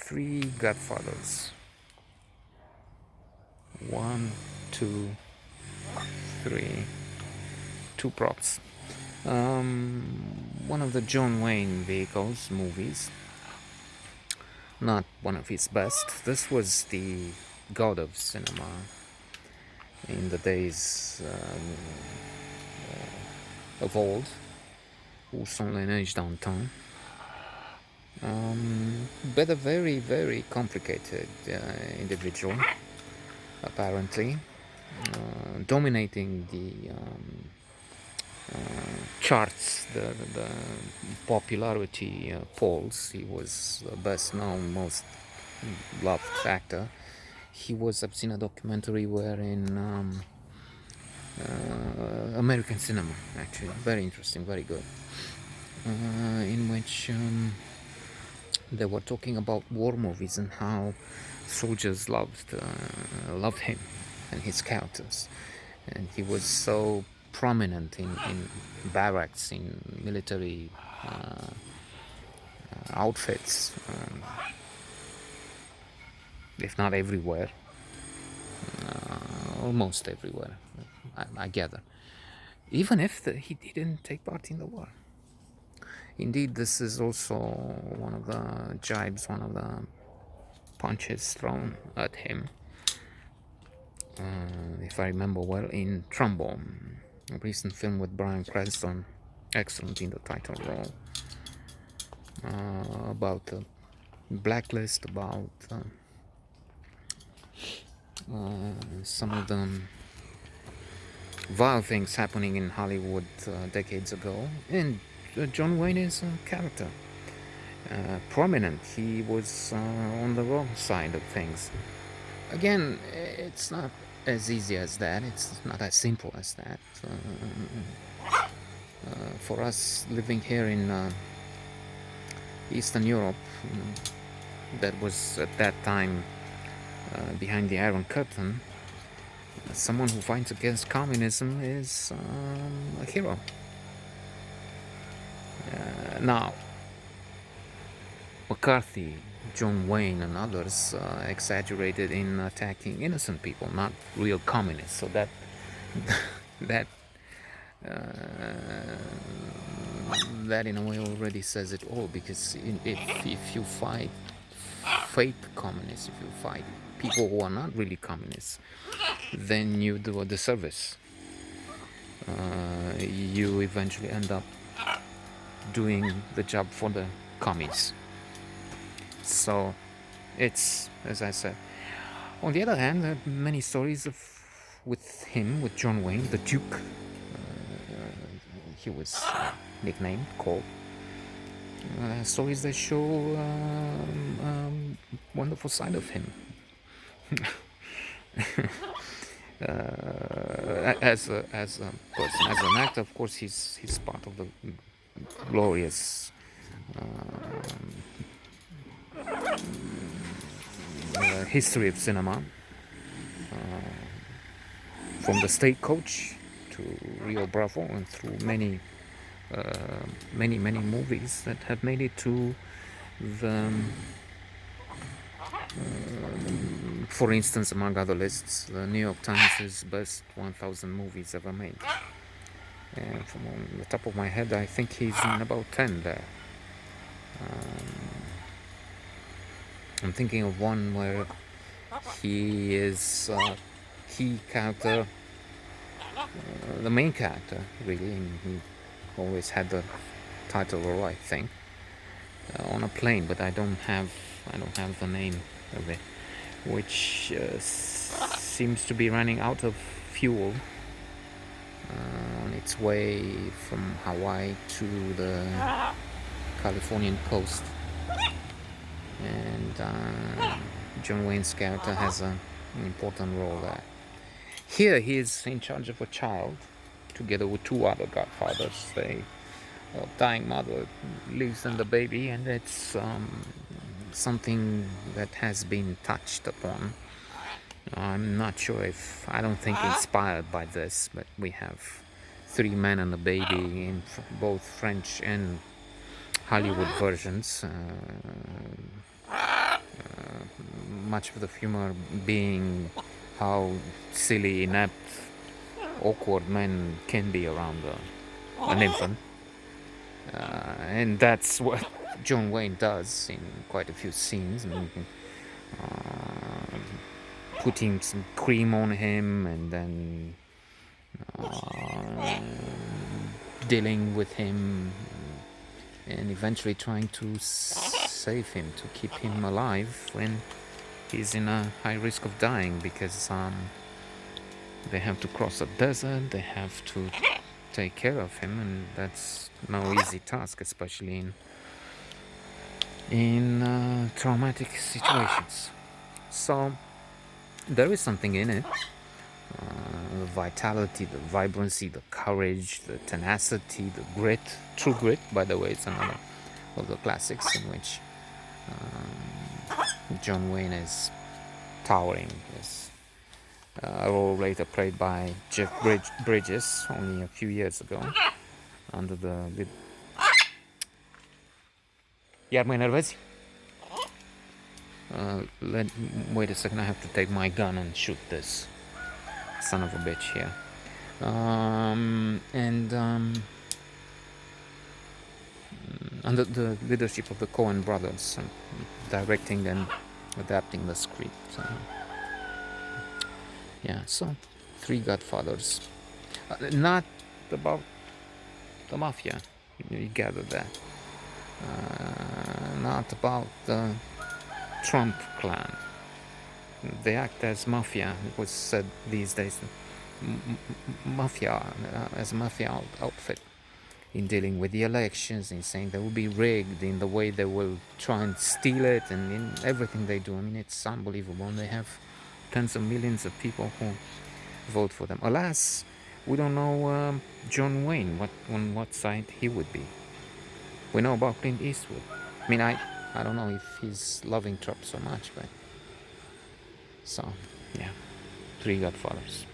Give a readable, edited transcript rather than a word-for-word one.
Three Godfathers. One, two, three. Two props. One of the John Wayne vehicles movies. Not one of his best. This was the god of cinema in the days of old. Où sont les neiges d'antan? But a very, very complicated individual, apparently, dominating the charts, the popularity polls. He was the best known, most loved actor. He was, I've seen a documentary wherein American cinema, actually, very interesting, very good, in which they were talking about war movies and how soldiers loved him and his characters, and he was so prominent in barracks, in military outfits, if not everywhere, almost everywhere, I gather, even if he didn't take part in the war. Indeed, this is also one of the jibes, one of the punches thrown at him, if I remember well, in Trombone, a recent film with Bryan Cranston, excellent in the title role, about the blacklist, about some of the vile things happening in Hollywood decades ago. And John Wayne is a character, prominent. He was on the wrong side of things. Again, it's not as easy as that. It's not as simple as that. For us living here in Eastern Europe, that was at that time behind the Iron Curtain, someone who fights against communism is a hero. Now, McCarthy, John Wayne, and others exaggerated in attacking innocent people, not real communists. So that that that in a way already says it all. Because if you fight fake communists, if you fight people who are not really communists, then you do a disservice. You eventually end up doing the job for the commies. So it's, as I said. On the other hand, there are many stories with him, with John Wayne, the Duke. He was nicknamed, called. Stories that show wonderful side of him. As a person, as an actor, of course, he's part of the glorious history of cinema, from the Stagecoach to Rio Bravo, and through many movies that have made it to the, for instance, among other lists, the New York Times' best 1,000 movies ever made. And from the top of my head, I think he's in about 10 there. I'm thinking of one where he is key character, the main character, really, and he always had the title role, I think, on a plane, but I don't have the name of it, which seems to be running out of fuel on its way from Hawaii to the Californian coast, and John Wayne's character has an important role there. Here he is in charge of a child, together with two other godfathers. A dying mother leaves them the baby, and it's something that has been touched upon. I'm not sure if, I don't think inspired by this, but we have three men and a baby in both French and Hollywood versions. much of the humor being how silly, inept, awkward men can be around an infant. And that's what John Wayne does in quite a few scenes. And putting some cream on him and then dealing with him and eventually trying to save him, to keep him alive when he's in a high risk of dying, because they have to cross a desert, they have to take care of him, and that's no easy task, especially in traumatic situations. So there is something in it. The vitality, the vibrancy, the courage, the tenacity, the grit. True Grit, by the way, it's another of the classics in which John Wayne is towering. Yes. A role later played by Jeff Bridges only a few years ago under the... Iar mă enervezi? Wait a second, I have to take my gun and shoot this son of a bitch here. Under the leadership of the Coen brothers, directing and adapting the script. So Three Godfathers. Not about the mafia, you gather that. Not about the Trump clan. They act as mafia. It was said these days, mafia, as a mafia outfit in dealing with the elections, in saying they will be rigged, in the way they will try and steal it, and in everything they do. I mean, it's unbelievable. And they have tens of millions of people who vote for them. Alas, we don't know John Wayne, on what side he would be. We know about Clint Eastwood. I mean, I don't know if he's loving Trump so much, but... So, yeah, Three Godfathers.